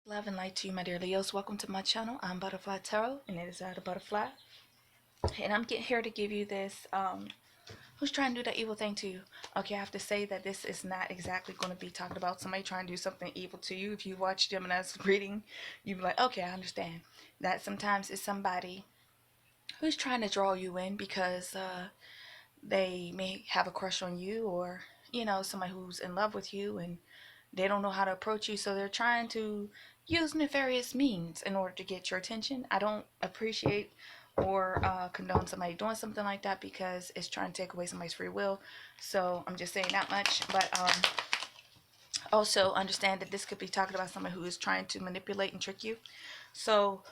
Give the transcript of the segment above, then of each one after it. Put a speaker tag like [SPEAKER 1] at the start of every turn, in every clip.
[SPEAKER 1] Love and light to you, my dear Leos. Welcome to my channel. I'm Butterfly Tarot, and it is the Butterfly. And I'm here to give you this, who's trying to do that evil thing to you? Okay, I have to say that this is not exactly going to be talking about somebody trying to do something evil to you. If you watch Gemini's reading, you'll be like, okay, I understand. That sometimes it's somebody who's trying to draw you in because they may have a crush on you, or, somebody who's in love with you and they don't know how to approach you, so they're trying to use nefarious means in order to get your attention. I don't appreciate or condone somebody doing something like that because it's trying to take away somebody's free will. So I'm just saying that much. But also understand that this could be talking about somebody who is trying to manipulate and trick you. So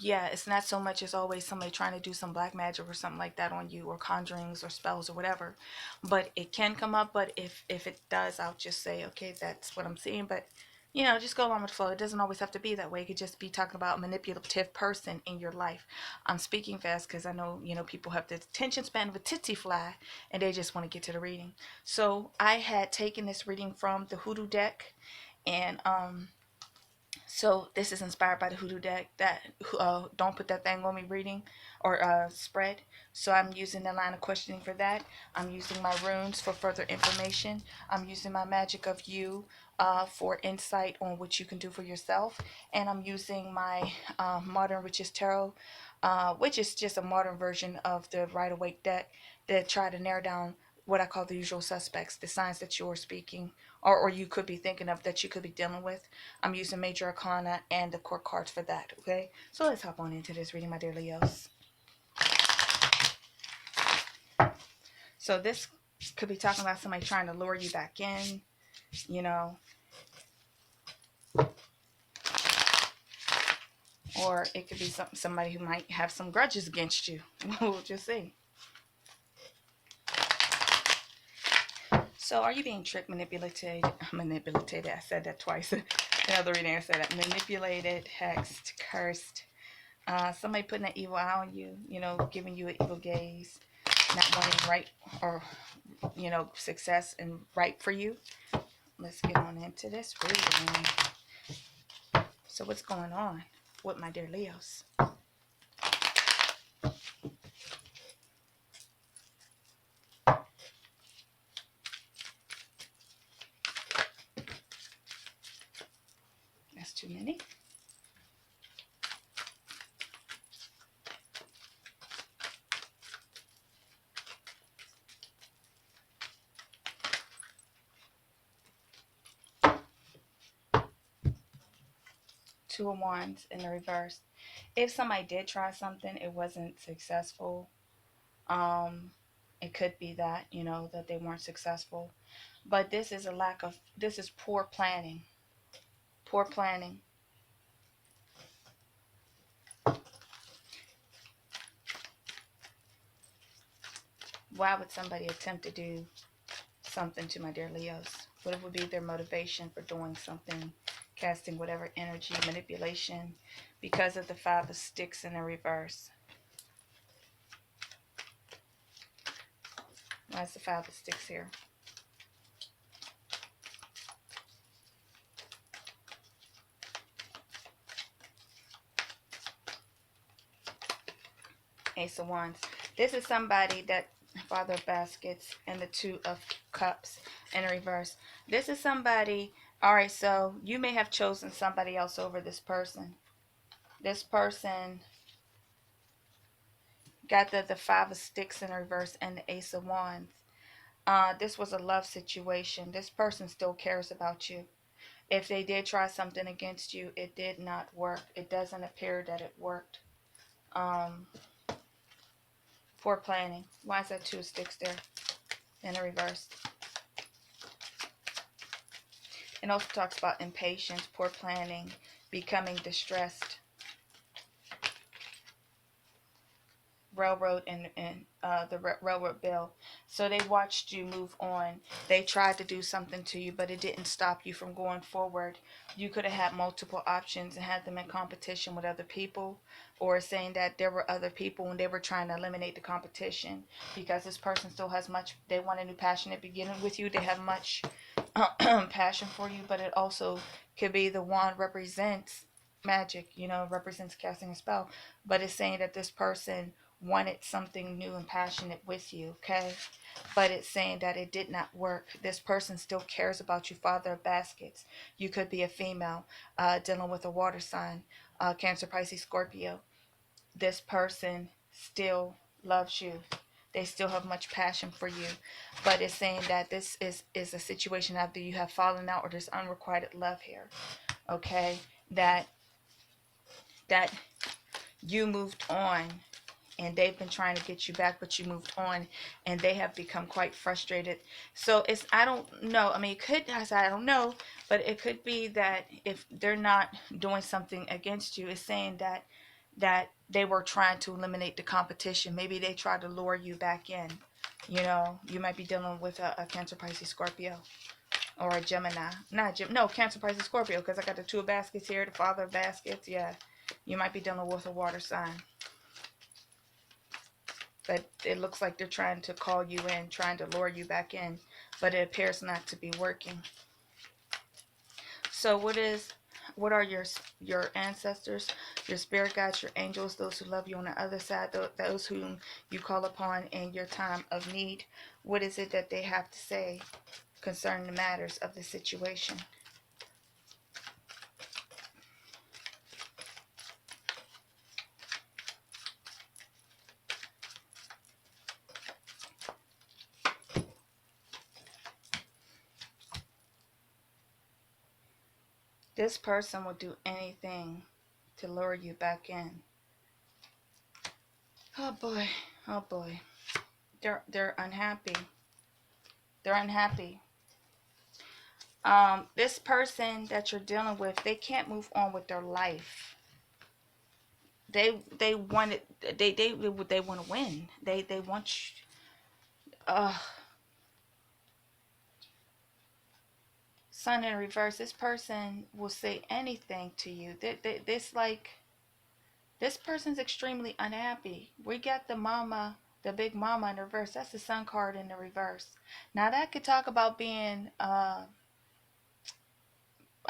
[SPEAKER 1] yeah, it's not so much as always somebody trying to do some black magic or something like that on you, or conjurings or spells or whatever. But it can come up. But if it does, I'll just say, okay, that's what I'm seeing. But just go along with the flow. It doesn't always have to be that way. It could just be talking about a manipulative person in your life. I'm speaking fast because I know, people have the attention span of a tsetse fly and they just want to get to the reading. So I had taken this reading from the Hoodoo deck, and so this is inspired by the Hoodoo deck. That don't put that thing on me reading or spread. So I'm using the line of questioning for that. I'm using my runes for further information. I'm using my magic of you for insight on what you can do for yourself. And I'm using my modern witches tarot, which is just a modern version of the Rider Waite deck, that try to narrow down what I call the usual suspects, the signs that you're speaking, or you could be thinking of, that you could be dealing with. I'm using Major Arcana and the Court cards for that, okay? So let's hop on into this reading, my dear Leos. So this could be talking about somebody trying to lure you back in, or it could be somebody who might have some grudges against you. We'll just see. So are you being tricked, manipulated? I said that twice. The other reading I said that. Manipulated, hexed, cursed. Somebody putting an evil eye on you, giving you an evil gaze, not wanting right or, success and right for you. Let's get on into this reading. So what's going on with my dear Leos? That's too many. Two of Wands in the reverse. If somebody did try something, it wasn't successful. It could be that, that they weren't successful. But this is this is poor planning. Poor planning. Why would somebody attempt to do something to my dear Leos? What would be their motivation for doing something, casting whatever energy, manipulation, because of the Five of Sticks in the reverse? Why is the Five of Sticks here? Ace of Wands. This is somebody that, Father of Baskets, and the Two of Cups in the reverse. This is somebody, all right, so you may have chosen somebody else over this person. This person got the Five of Sticks in reverse and the Ace of Wands. This was a love situation. This person still cares about you. If they did try something against you, it did not work. It doesn't appear that it worked. Poor planning. Why is that Two of Sticks there in the reverse? It also talks about impatience, poor planning, becoming distressed. Railroad and the railroad bill. So they watched you move on. They tried to do something to you, but it didn't stop you from going forward. You could have had multiple options and had them in competition with other people, or saying that there were other people and they were trying to eliminate the competition, because this person still has much. They want a new passionate beginning with you. They have much passion for you, but it also Could be the wand represents magic, you know, represents casting a spell. But it's saying that this person wanted something new and passionate with you, okay? But it's saying that it did not work. This person still cares about you. Father of baskets. You could be a female dealing with a water sign, Cancer, Pisces, Scorpio. This person still loves you. They still have much passion for you. But it's saying that this is a situation after you have fallen out or there's unrequited love here. Okay? That you moved on and they've been trying to get you back, but you moved on and they have become quite frustrated. So it's, I don't know. I mean, it could, I don't know, but it could be that if they're not doing something against you, it's saying that they were trying to eliminate the competition. Maybe they tried to lure you back in. You know, you might be dealing with a Cancer, Pisces, Scorpio, or a Gemini. No, Cancer, Pisces, Scorpio, because I got the two of baskets here, the father of baskets. Yeah, you might be dealing with a water sign. But it looks like they're trying to call you in, trying to lure you back in, but it appears not to be working. So what are your ancestors, your spirit guides, your angels, those who love you on the other side, those whom you call upon in your time of need? What is it that they have to say concerning the matters of the situation? This person will do anything to lure you back in. Oh boy, oh boy. They're unhappy. They're unhappy. This person that you're dealing with, they can't move on with their life. They want it. They want to win. They want you. Sun in reverse. This person will say anything to you. This person's extremely unhappy. We got the mama, the big mama in reverse. That's the sun card in the reverse. Now that could talk about being a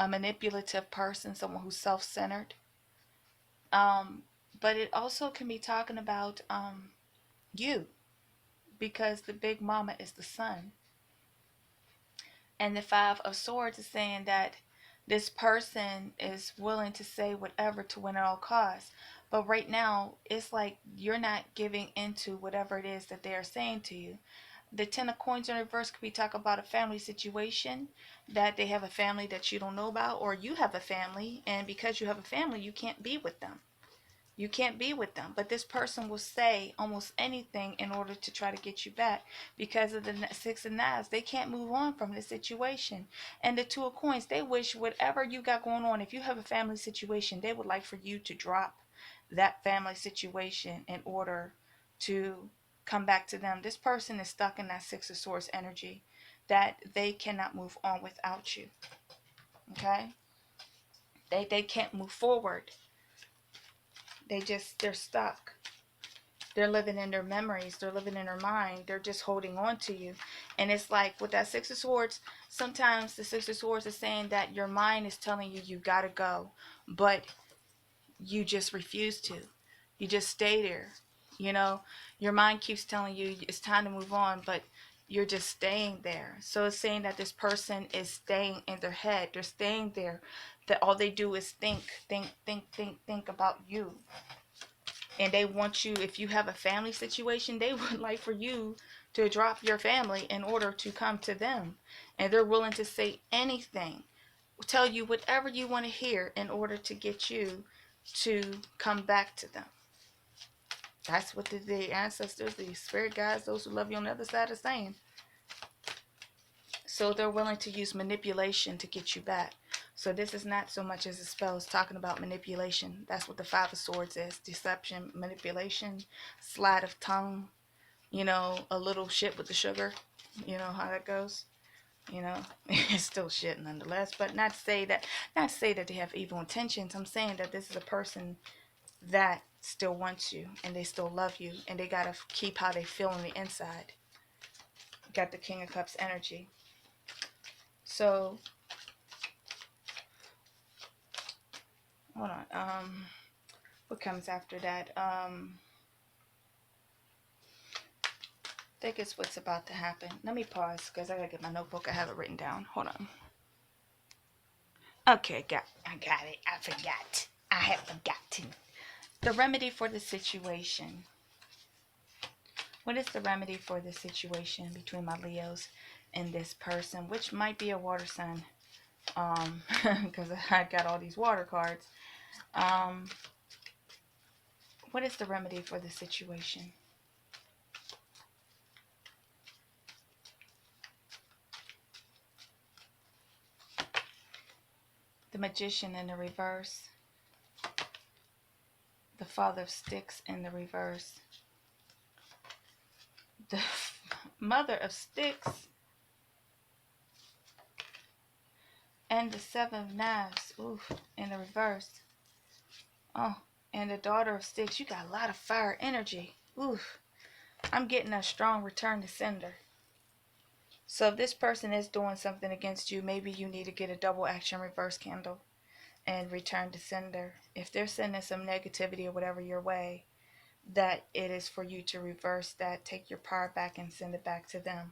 [SPEAKER 1] manipulative person, someone who's self-centered. But it also can be talking about you, because the big mama is the sun. And the Five of Swords is saying that this person is willing to say whatever to win at all costs. But right now, it's like you're not giving into whatever it is that they are saying to you. The Ten of Coins in reverse could be talking about a family situation, that they have a family that you don't know about, or you have a family, and because you have a family, you can't be with them. You can't be with them. But this person will say almost anything in order to try to get you back. Because of the Six of Knives, they can't move on from this situation. And the Two of Coins, they wish whatever you got going on, if you have a family situation, they would like for you to drop that family situation in order to come back to them. This person is stuck in that Six of Swords energy, that they cannot move on without you. Okay? They can't move forward. They're stuck. They're living in their memories. They're living in their mind. They're just holding on to you. And it's like with that Six of Swords, sometimes the Six of Swords is saying that your mind is telling you you gotta go, but you just refuse to. You just stay there. You know, your mind keeps telling you it's time to move on, but you're just staying there. So it's saying that this person is staying in their head. They're staying there. That all they do is think about you. And they want you, if you have a family situation, they would like for you to drop your family in order to come to them. And they're willing to say anything, tell you whatever you want to hear in order to get you to come back to them. That's what the ancestors, the spirit guides, those who love you on the other side are saying. So they're willing to use manipulation to get you back. So this is not so much as a spell. It's talking about manipulation. That's what the Five of Swords is. Deception, manipulation, sleight of tongue. You know, a little shit with the sugar. You know how that goes. You know, it's still shit nonetheless. But not say that they have evil intentions. I'm saying that this is a person that still wants you and they still love you, and they gotta keep how they feel on the inside. Got the King of Cups energy. So What comes after that? I think it's what's about to happen. Let me pause because I gotta get my notebook. I have it written down. Hold on. Okay, I got it. I forgot. I have forgotten. The remedy for the situation. What is the remedy for the situation between my Leos and this person, which might be a water sign? Because I got all these water cards. What is the remedy for the situation? The Magician in the reverse. The Father of Sticks in the reverse. The Mother of Sticks. And the Seven of Knives. Oof, in the reverse. Oh, and the Daughter of Sticks. You got a lot of fire energy. Oof. I'm getting a strong return to sender. So if this person is doing something against you, maybe you need to get a double action reverse candle and return to sender. If they're sending some negativity or whatever your way, that it is for you to reverse that, take your power back and send it back to them.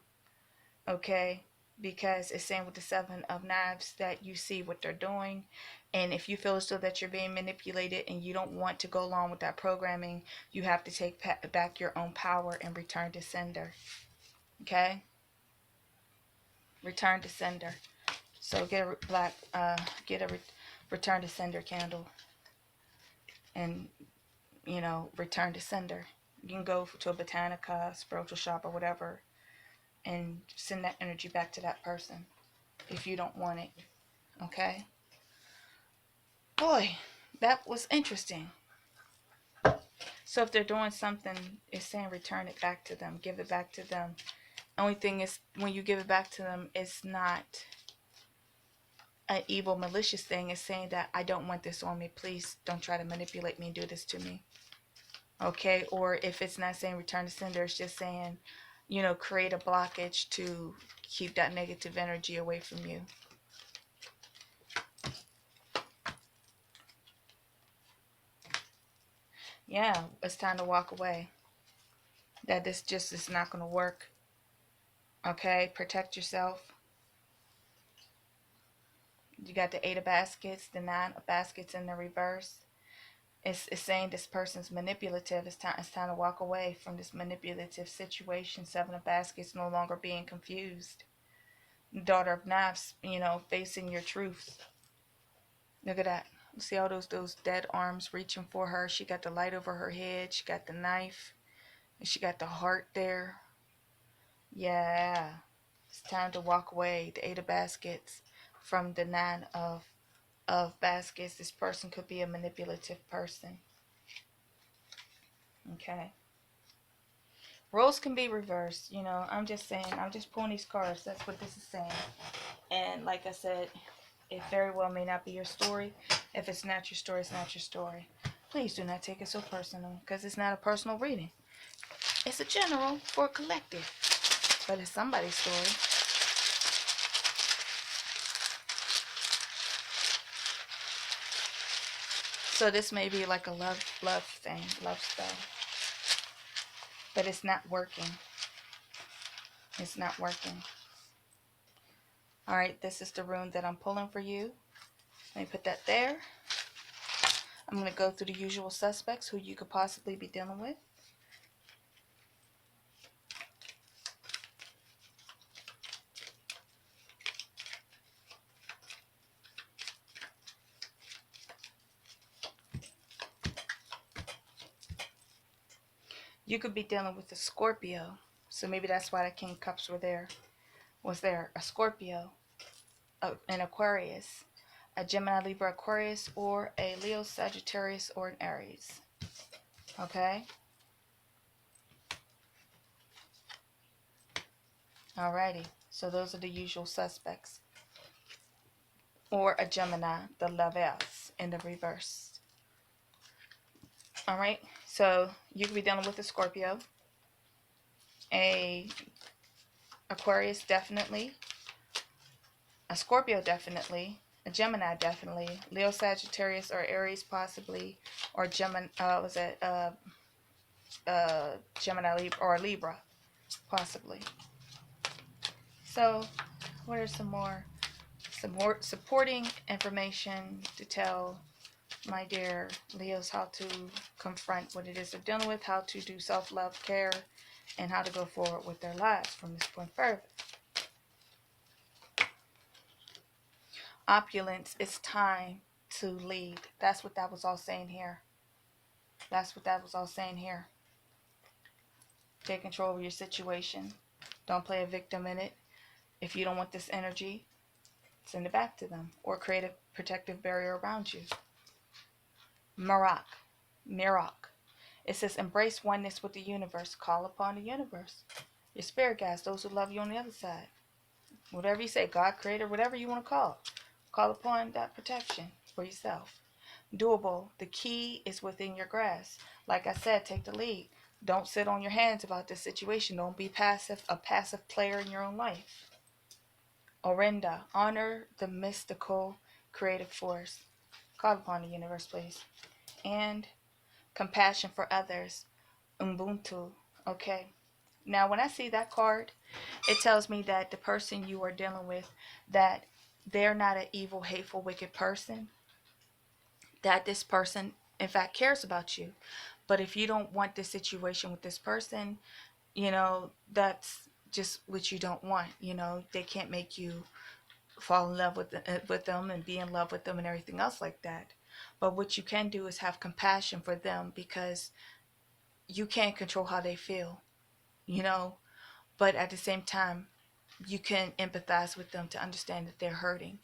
[SPEAKER 1] Okay? Because it's saying with the Seven of Knives that you see what they're doing, and if you feel as though that you're being manipulated and you don't want to go along with that programming, you have to take back your own power and return to sender. Okay? Return to sender. So get a return to sender candle, and return to sender. You can go to a botanica, spiritual shop, or whatever, and send that energy back to that person if you don't want it. Okay? Boy, that was interesting. So if they're doing something, it's saying return it back to them, give it back to them. Only thing is, when you give it back to them, it's not an evil, malicious thing. It's saying that I don't want this on me. Please don't try to manipulate me and do this to me. Okay? Or if it's not saying return to sender, it's just saying, create a blockage to keep that negative energy away from you. Yeah, it's time to walk away. That this just is not going to work. Okay? Protect yourself. You got the Eight of Baskets, the Nine of Baskets in the reverse. It's saying this person's manipulative. It's time to walk away from this manipulative situation. Seven of Baskets, no longer being confused. Daughter of Knives, facing your truth. Look at that. See all those dead arms reaching for her. She got the light over her head. She got the knife. And she got the heart there. Yeah. It's time to walk away. The Eight of Baskets from the Nine of Baskets. This person could be a manipulative person. Okay. Roles can be reversed. I'm just saying. I'm just pulling these cards. That's what this is saying. And like I said, it very well may not be your story. If it's not your story, it's not your story. Please do not take it so personal, because it's not a personal reading. It's a general for a collective, but it's somebody's story. So this may be like a love thing, love spell. But it's not working. It's not working. Alright, this is the rune that I'm pulling for you. Let me put that there. I'm going to go through the usual suspects who you could possibly be dealing with. You could be dealing with a Scorpio. So maybe that's why the King of Cups was there. A Scorpio, an Aquarius, a Gemini, Libra, Aquarius, or a Leo, Sagittarius, or an Aries. Okay? Alrighty. So those are the usual suspects. Or a Gemini, the Lovers, in the reverse. Alright? So you could be dealing with a Scorpio, a Aquarius definitely, a Scorpio definitely, A Gemini, definitely. Leo, Sagittarius, or Aries, possibly. Or Gemini, Gemini, Libra, or Libra, possibly. So, what are some more supporting information to tell my dear Leos how to confront what it is they're dealing with, how to do self-love care, and how to go forward with their lives from this point further. Opulence, it's time to lead. That's what that was all saying here. That's what that was all saying here. Take control of your situation. Don't play a victim in it. If you don't want this energy, send it back to them or create a protective barrier around you. Mirak. It says embrace oneness with the universe. Call upon the universe. Your spirit guides, those who love you on the other side. Whatever you say, God, creator, whatever you want to call. Call upon that protection for yourself. Doable. The key is within your grasp. Like I said, take the lead. Don't sit on your hands about this situation. Don't be a passive player in your own life. Orenda. Honor the mystical creative force. Call upon the universe, please. And compassion for others. Ubuntu. Okay. Now, when I see that card, it tells me that the person you are dealing with, that they're not an evil, hateful, wicked person. That this person, in fact, cares about you. But if you don't want this situation with this person, that's just what you don't want. They can't make you fall in love with them and be in love with them and everything else like that. But what you can do is have compassion for them, because you can't control how they feel, but at the same time, you can empathize with them to understand that they're hurting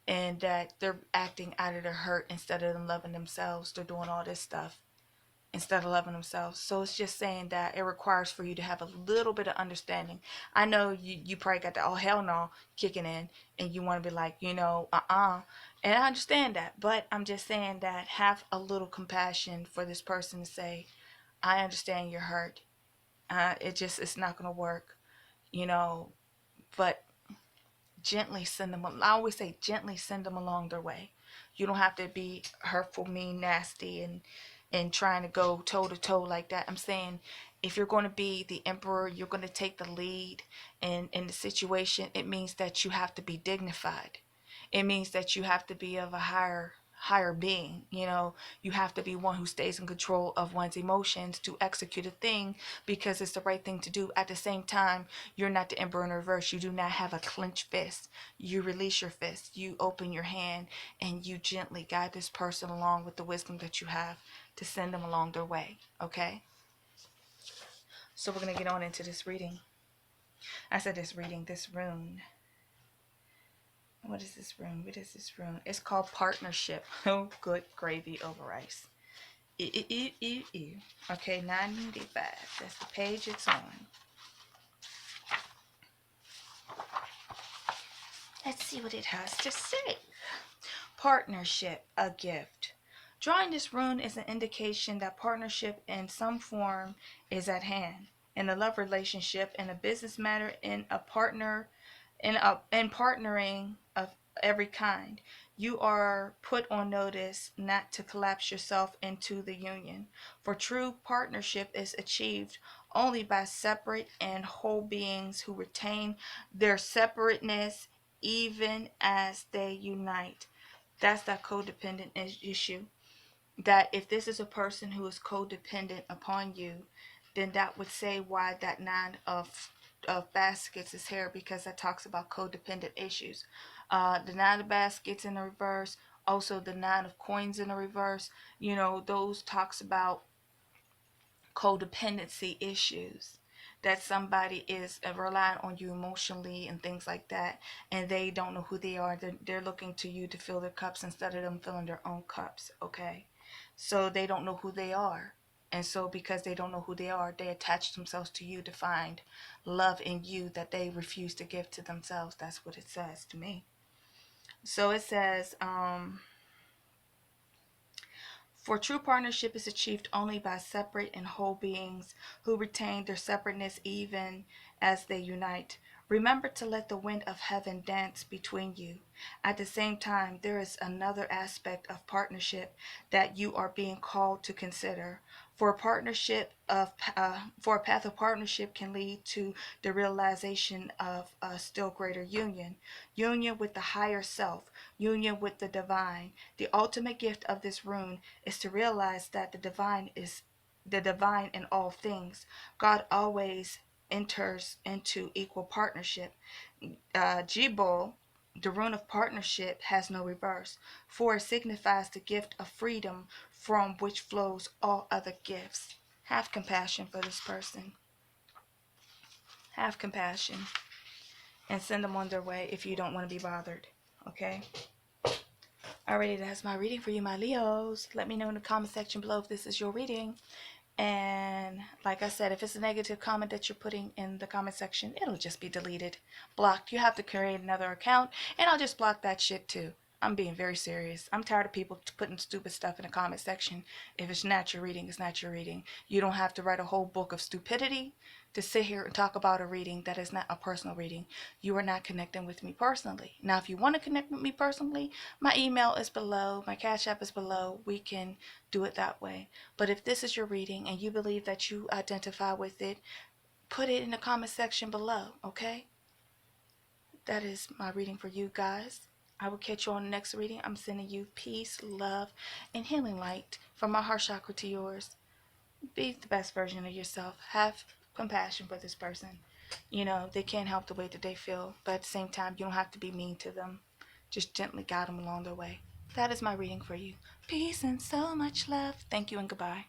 [SPEAKER 1] and that they're acting out of their hurt instead of them loving themselves. They're doing all this stuff instead of loving themselves. So it's just saying that it requires for you to have a little bit of understanding. I know you probably got the oh hell no kicking in, and you want to be like, and I understand that, but I'm just saying that have a little compassion for this person to say, I understand you're hurt. It's not going to work, but gently send them. I always say gently send them along their way. You don't have to be hurtful, mean, nasty, and trying to go toe to toe like that. I'm saying if you're going to be the emperor, you're going to take the lead in the situation. It means that you have to be dignified. It means that you have to be of a higher being. You have to be one who stays in control of one's emotions to execute a thing because it's the right thing to do. At the same time, you're not the emperor in reverse. You do not have a clenched fist. You release your fist. You open your hand and you gently guide this person along with the wisdom that you have to send them along their way. Okay? So we're going to get on into this reading. I said this rune. What is this rune? It's called partnership. Oh, good gravy over rice. Okay, 95. That's the page it's on. Let's see what it has to say. Partnership, a gift. Drawing this rune is an indication that partnership in some form is at hand. In a love relationship, in a business matter, in partnering of every kind. You are put on notice not to collapse yourself into the union. For true partnership is achieved only by separate and whole beings who retain their separateness even as they unite. That's that codependent issue. That if this is a person who is codependent upon you, then that would say why that nine of baskets is here, because that talks about codependent issues. The nine of baskets in the reverse, also the nine of coins in the reverse, those talks about codependency issues, that somebody is relying on you emotionally and things like that, and they don't know who they are. They're looking to you to fill their cups instead of them filling their own cups. Okay, so they don't know who they are, and so because they don't know who they are, they attach themselves to you to find love in you that they refuse to give to themselves. That's what it says to me. So it says, for true partnership is achieved only by separate and whole beings who retain their separateness even as they unite. Remember to let the wind of heaven dance between you. At the same time, there is another aspect of partnership that you are being called to consider. For a path of partnership can lead to the realization of a still greater union with the higher self, union with the divine. The ultimate gift of this rune is to realize that the divine is the divine in all things. God always enters into equal partnership. Jibol, the rune of partnership, has no reverse, for it signifies the gift of freedom from which flows all other gifts. Have compassion for this person. Have compassion and send them on their way if you don't want to be bothered. Okay? Alrighty, that's my reading for you, my Leos. Let me know in the comment section below if this is your reading. And like I said, if it's a negative comment that you're putting in the comment section, it'll just be deleted, blocked. You have to create another account, and I'll just block that shit too. I'm being very serious. I'm tired of people putting stupid stuff in the comment section. If it's not your reading, it's not your reading. You don't have to write a whole book of stupidity to sit here and talk about a reading that is not a personal reading. You are not connecting with me personally. Now, if you want to connect with me personally, my email is below, my Cash App is below. We can do it that way. But if this is your reading and you believe that you identify with it, put it in the comment section below, okay? That is my reading for you guys. I will catch you on the next reading. I'm sending you peace, love, and healing light from my heart chakra to yours. Be the best version of yourself. Have compassion for this person. You know, they can't help the way that they feel, but at the same time, you don't have to be mean to them. Just gently guide them along their way. That is my reading for you. Peace and so much love. Thank you and goodbye.